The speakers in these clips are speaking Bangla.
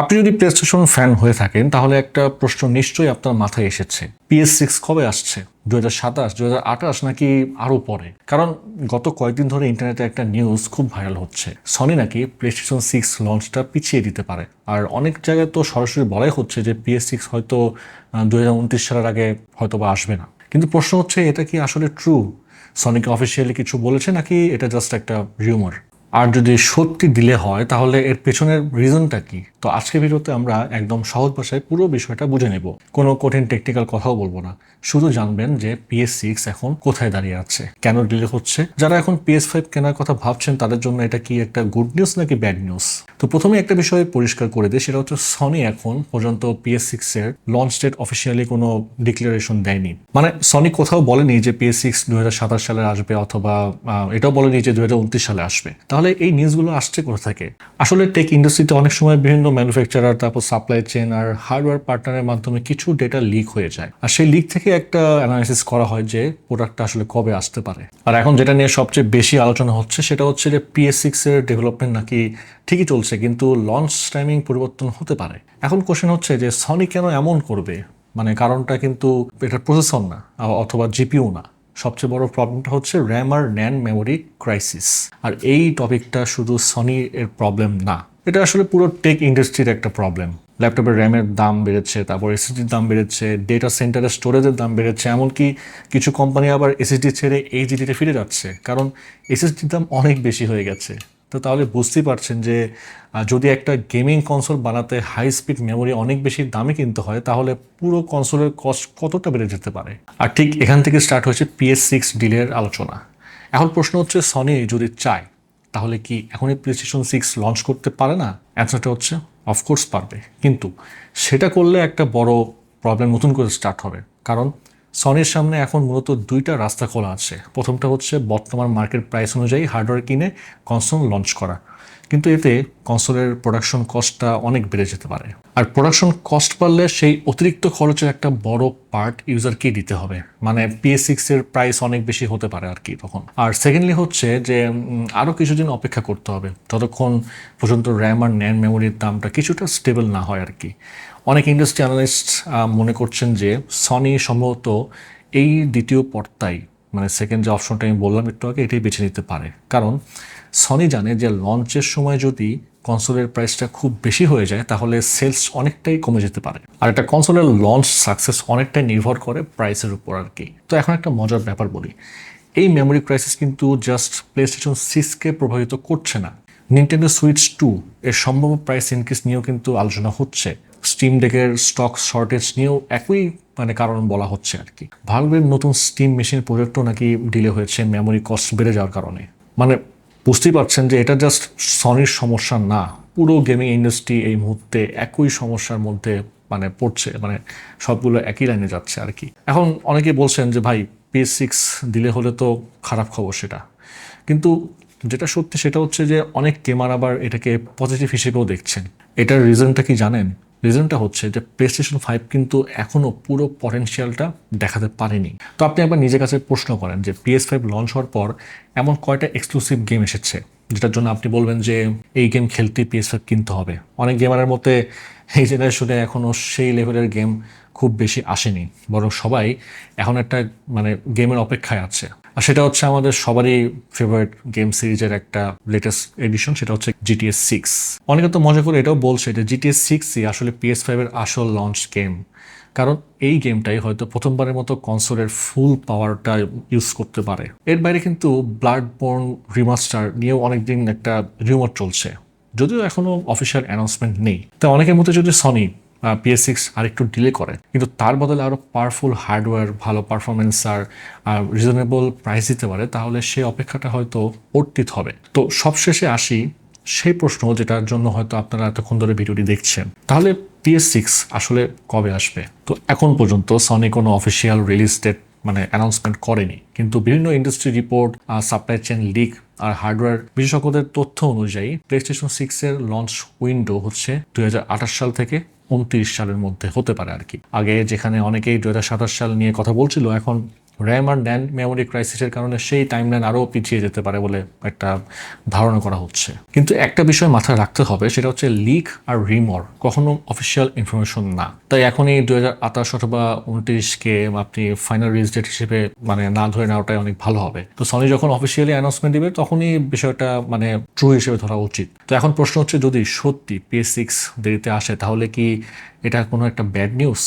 আপনি যদি প্লেস্টেশন ফ্যান হয়ে থাকেন তাহলে একটা প্রশ্ন নিশ্চয়ই আপনার মাথায় এসেছে, PS6 কবে আসছে? 2027, 2028 নাকি আরো পরে? কারণ গত কয়েকদিন ধরে ইন্টারনেটে একটা নিউজ খুব ভাইরাল হচ্ছে, সনি নাকি PlayStation 6 লঞ্চটা পিছিয়ে দিতে পারে। আর অনেক জায়গায় তো সরাসরি বলাই হচ্ছে যে PS6 হয়তো 2029 সালের আগে হয়তো বা আসবে না। কিন্তু প্রশ্ন হচ্ছে, এটা কি আসলে ট্রু? সনিকে অফিসিয়ালি কিছু বলেছে নাকি এটা জাস্ট একটা রিউমার? আর যদি সত্যি দিলে হয় তাহলে এর পেছনের রিজনটা কি? তো আজকের ভিডিওতে আমরা একদম সহজ ভাষায় পুরো বিষয়টা বুঝে নেব, কোনো কঠিন টেকনিক্যাল কথাও বলবো না। শুধু জানবেন যে PS6 এখন কোথায় দাঁড়িয়ে আছে, কেন ডিলে হচ্ছে, যারা এখন PS5 কেনার কথা ভাবছেন তাদের জন্য এটা কি একটা গুড নিউজ নাকি ব্যাড নিউজ। তো প্রথমে একটা বিষয় পরিষ্কার করে দিই, সেটা হচ্ছে সনি এখন পর্যন্ত PS6 এর লঞ্চ ডেট অফিসিয়ালি কোনো ডিক্লারেশন দেয়নি। মানে সনি কোথাও বলেনি যে PS6 2027 সালে আসবে, অথবা এটাও বলেনি যে 2029 সালে আসবে। তাহলে এই নিউজগুলো আসছে কোথা থেকে? আসলে টেক ইন্ডাস্ট্রিতে অনেক সময় বিভিন্ন ম্যানুফ্যাকচারার, তারপর সাপ্লাই চেন আর হার্ডওয়্যার পার্টনারের মাধ্যমে কিছু ডেটা লিক হয়ে যায়, আর সেই লিক থেকে একটা অ্যানালাইসিস করা হয় যে প্রোডাক্টটা আসলে কবে আসতে পারে। আর এখন যেটা নিয়ে সবচেয়ে বেশি আলোচনা হচ্ছে সেটা হচ্ছে যে PS6 এর ডেভেলপমেন্ট নাকি ঠিকই চলছে, কিন্তু লঞ্চ টাইমিং পরিবর্তন হতে পারে। এখন কোশ্চেন হচ্ছে যে সনি কেন এমন করবে? মানে কারণটা কিন্তু এটা প্রসেসর না, অথবা জিপিইউ না। সবচেয়ে বড় প্রবলেমটা হচ্ছে র্যাম আর ন্যান্ড মেমোরি ক্রাইসিস। আর এই টপিকটা শুধু সনি এর প্রবলেম না, এটা আসলে পুরো টেক ইন্ডাস্ট্রির একটা প্রবলেম। ল্যাপটপের র্যামের দাম বেড়েছে, তারপর এসএসডির দাম বেড়েছে, ডেটা সেন্টারের স্টোরেজের দাম বেড়েছে, এমনকি কিছু কোম্পানি আবার এসএসডি ছেড়ে এইচডিডিতে ফিরে যাচ্ছে, কারণ এসএসডির দাম অনেক বেশি হয়ে গেছে। তো তাহলে বুঝতেই পারছেন যে যদি একটা গেমিং কনসোল বানাতে হাই স্পিড মেমোরি অনেক বেশি দামে কিনতে হয়, তাহলে পুরো কনসোলের কস্ট কতটা বেড়ে যেতে পারে। আর ঠিক এখান থেকে স্টার্ট হয়েছে PS6 ডিলের আলোচনা। এখন প্রশ্ন হচ্ছে, সনি যদি চায় তাহলে কি এখনই PlayStation 6 লঞ্চ করতে পারে না? অ্যান্সারটা হচ্ছে অফকোর্স পারবে, কিন্তু সেটা করলে একটা বড় প্রবলেম নতুন করে স্টার্ট হবে। কারণ সনির সামনে এখন মূলত দুইটা রাস্তা খোলা আছে। প্রথমটা হচ্ছে বর্তমান মার্কেট প্রাইস অনুযায়ী হার্ডওয়্যার কিনে কনসোল লঞ্চ করা, কিন্তু এতে কনসোলের প্রোডাকশন কস্টটা অনেক বেড়ে যেতে পারে। আর প্রোডাকশন কস্ট বাড়লে সেই অতিরিক্ত খরচের একটা বড় পার্ট ইউজারকেই দিতে হবে, মানে PS6 এর প্রাইস অনেক বেশি হতে পারে আর কি তখন। আর সেকেন্ডলি হচ্ছে যে আরও কিছুদিন অপেক্ষা করতে হবে, যতক্ষণ পর্যন্ত র্যাম আর ন্যান্ড মেমোরির দামটা কিছুটা স্টেবল না হয় আর কি। অনেক ইন্ডাস্ট্রি অ্যানালিস্ট মনে করছেন যে সনি সম্ভবত এই দ্বিতীয় পর্তায়, মানে সেকেন্ড যে অপশনটা আমি বললাম একটু আগে, এটাই বেছে নিতে পারে। কারণ সনি জানে যে লঞ্চের সময় যদি কনসোলের প্রাইসটা খুব বেশি হয়ে যায় তাহলে সেলস অনেকটাই কমে যেতে পারে, আর একটা কনসোলের লঞ্চ সাকসেস অনেকটাই নির্ভর করে প্রাইসের উপর আর কি। তো এখন একটা মজার ব্যাপার বলি, এই মেমোরি ক্রাইসিস কিন্তু জাস্ট PlayStation 6কে প্রভাবিত করছে না, নিনটেন্ডো সুইচ 2 এর সম্ভাব্য প্রাইস ইনক্রিজ নিয়েও কিন্তু আলোচনা হচ্ছে। স্টিম ডেকের স্টক শর্টেজ নিয়েও একই কারণ বলা হচ্ছে আর কি। ভালভের নতুন স্টিম মেশিন প্রজেক্টও নাকি ডিলে হয়েছে মেমোরি কস্ট বেড়ে যাওয়ার কারণে। মানে বুঝতেই পারছেন যে এটা জাস্ট সনির সমস্যা না, পুরো গেমিং ইন্ডাস্ট্রি এই মুহূর্তে একই সমস্যার মধ্যে পড়ছে, সবগুলো একই লাইনে যাচ্ছে আর কি। এখন অনেকে বলছেন যে ভাই PS6 দিলে হলে তো খারাপ খবর সেটা, কিন্তু যেটা সত্যি সেটা হচ্ছে যে অনেক গেমার আবার এটাকে পজিটিভ হিসেবেও দেখছেন। এটার রিজনটা কি জানেন? রিজনটা হচ্ছে যে PlayStation 5 কিন্তু এখনও পুরো পটেনশিয়ালটা দেখাতে পারেনি। তো আপনি একবার নিজের কাছে প্রশ্ন করেন যে PS5 লঞ্চ হওয়ার পর এমন কয়টা এক্সক্লুসিভ গেম এসেছে যেটার জন্য আপনি বলবেন যে এই গেম খেলতে PS5 কিনতে হবে। অনেক গেমারের মধ্যে এই জেনারেশনে এখনও সেই লেভেলের গেম খুব বেশি আসেনি, বরং সবাই এখন একটা গেমের অপেক্ষায় আছে। আর সেটা হচ্ছে আমাদের সবারই ফেভারিট গেম সিরিজের একটা লেটেস্ট এডিশন, সেটা হচ্ছে GTA 6। অনেকে তো মজা করে এটাও বলছে যে GTA 6ই আসলে PS5 এর আসল লঞ্চ গেম, কারণ এই গেমটাই হয়তো প্রথমবারের মতো কনসোলের ফুল পাওয়ারটা ইউজ করতে পারে। এর বাইরে কিন্তু ব্লাডবোর্ন রিমাস্টার নিয়েও অনেকদিন একটা রিউমার চলছে, যদিও এখনো অফিসিয়াল অ্যানাউন্সমেন্ট নেই। তো অনেকের মধ্যে যদি সনি PS6 আরেকটু ডিলে করে, কিন্তু তার বদলে আরও পাওয়ারফুল হার্ডওয়্যার, ভালো পারফরমেন্স আর রিজনেবল প্রাইস দিতে পারে, তাহলে সেই অপেক্ষাটা হয়তো অর্থিত হবে। তো সবশেষে আসি সেই প্রশ্ন যেটার জন্য হয়তো আপনারা এতক্ষণ ধরে ভিডিওটি দেখছেন, তাহলে PS6 আসলে কবে আসবে? তো এখন পর্যন্ত সনি কোনো অফিসিয়াল রিলিজ ডেট অ্যানাউন্সমেন্ট করেনি, কিন্তু বিভিন্ন industry report, supply chain leak আর হার্ডওয়্যার বিশেষজ্ঞদের তথ্য অনুযায়ী PlayStation 6 এর লঞ্চ উইন্ডো হচ্ছে 2028 সাল থেকে 29 সালের মধ্যে হতে পারে আর কি। আগে যেখানে অনেকেই 2027 সাল নিয়ে কথা বলছিল, এখন র্যাম আর ন্যান্ড মেমোরি ক্রাইসিসের কারণে সেই টাইমলাইন আরও পিছিয়ে যেতে পারে বলে একটা ধারণা করা হচ্ছে। কিন্তু একটা বিষয় মাথায় রাখতে হবে, সেটা হচ্ছে লিক আর রিমর কখনো অফিসিয়াল ইনফরমেশন না। তাই এখনই 2028 অথবা 29কে আপনি ফাইনাল রিলিজ ডেট হিসেবে মানে না ধরে নেওয়াটাই অনেক ভালো হবে। তো সনি যখন অফিসিয়ালি অ্যানাউন্সমেন্ট দিবে তখনই বিষয়টা মানে ট্রু হিসেবে ধরা উচিত। তো এখন প্রশ্ন হচ্ছে, যদি সত্যি PS6 দেরিতে আসে তাহলে কি এটা কোনো একটা ব্যাড নিউজ?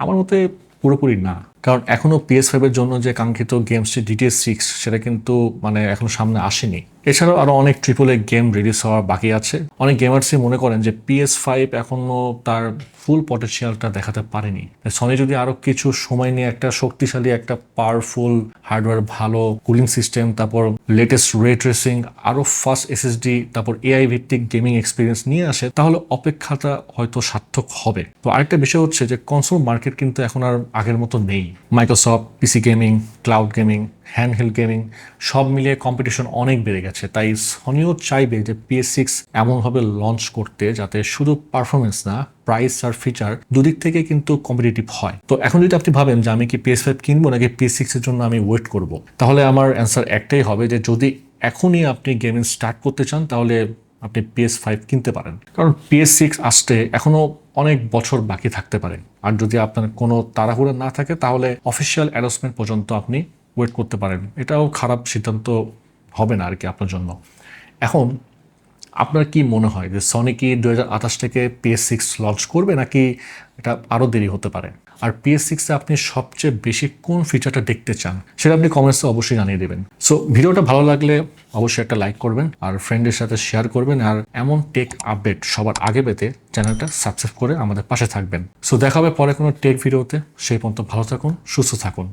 আমার মতে পুরোপুরি না, কারণ এখনও PS5 এর জন্য যে কাঙ্ক্ষিত গেমসটি GTA 6 সেটা কিন্তু মানে এখনো সামনে আসেনি। এছাড়াও আরও অনেক AAA গেম রিলিজ হওয়া বাকি আছে। অনেক গেমার্সই মনে করেন যে PS5 এখনও তার ফুল পটেনশিয়ালটা দেখাতে পারেনি। সনি যদি আরও কিছু সময় নিয়ে একটা শক্তিশালী, একটা পাওয়ারফুল হার্ডওয়্যার, ভালো কুলিং সিস্টেম, তারপর লেটেস্ট রে ট্রেসিং, আরও ফাস্ট SSD, তারপর AI ভিত্তিক গেমিং এক্সপিরিয়েন্স নিয়ে আসে, তাহলে অপেক্ষাটা হয়তো সার্থক হবে। তো আরেকটা বিষয় হচ্ছে যে কনসোল মার্কেট কিন্তু এখন আর আগের মতো নেই। মাইক্রোসফট, পিসি gaming, cloud gaming, handheld gaming সব মিলিয়ে কম্পিটিশন অনেক বেড়ে গেছে। তাই সনিও চাইবে যে PS6 এমনভাবে লঞ্চ করতে যাতে শুধু পারফরমেন্স না, প্রাইস আর ফিচার দুদিক থেকে কিন্তু কম্পিটিটিভ হয়। তো এখন যদি আপনি ভাবেন যে আমি কি PS5 কিনবো নাকি PS6 এর জন্য আমি ওয়েট করব, তাহলে আমার অ্যান্সার একটাই হবে যে যদি এখনই আপনি গেমিং স্টার্ট করতে চান তাহলে আপনি PS5 কিনতে পারেন, কারণ PS6 আসতে এখনো অনেক বছর বাকি থাকতে পারে। আর যদি আপনার কোনো তাড়াহুড়া না থাকে তাহলে অফিসিয়াল অ্যানাউন্সমেন্ট পর্যন্ত আপনি ওয়েট করতে পারেন। এটাও খারাপ সিদ্ধান্ত হবে না আর কি আপনার জন্য। এখন আপনার কি মনে হয় যে সনি কি 2028 থেকে PS6 লঞ্চ করবে নাকি এটা আরও দেরি হতে পারে? আর PS6-এ আপনি সবচেয়ে বেশি কোন ফিচারটা দেখতে চান সেটা আপনি কমেন্টসে অবশ্যই জানিয়ে দেবেন। সো ভিডিওটা ভালো লাগলে অবশ্যই একটা লাইক করবেন আর ফ্রেন্ডের সাথে শেয়ার করবেন, আর এমন টেক আপডেট সবার আগে পেতে চ্যানেলটা সাবস্ক্রাইব করে আমাদের পাশে থাকবেন। সো দেখা হবে পরে কোনো টেক ভিডিওতে। সেই পর্যন্ত ভালো থাকুন, সুস্থ থাকুন।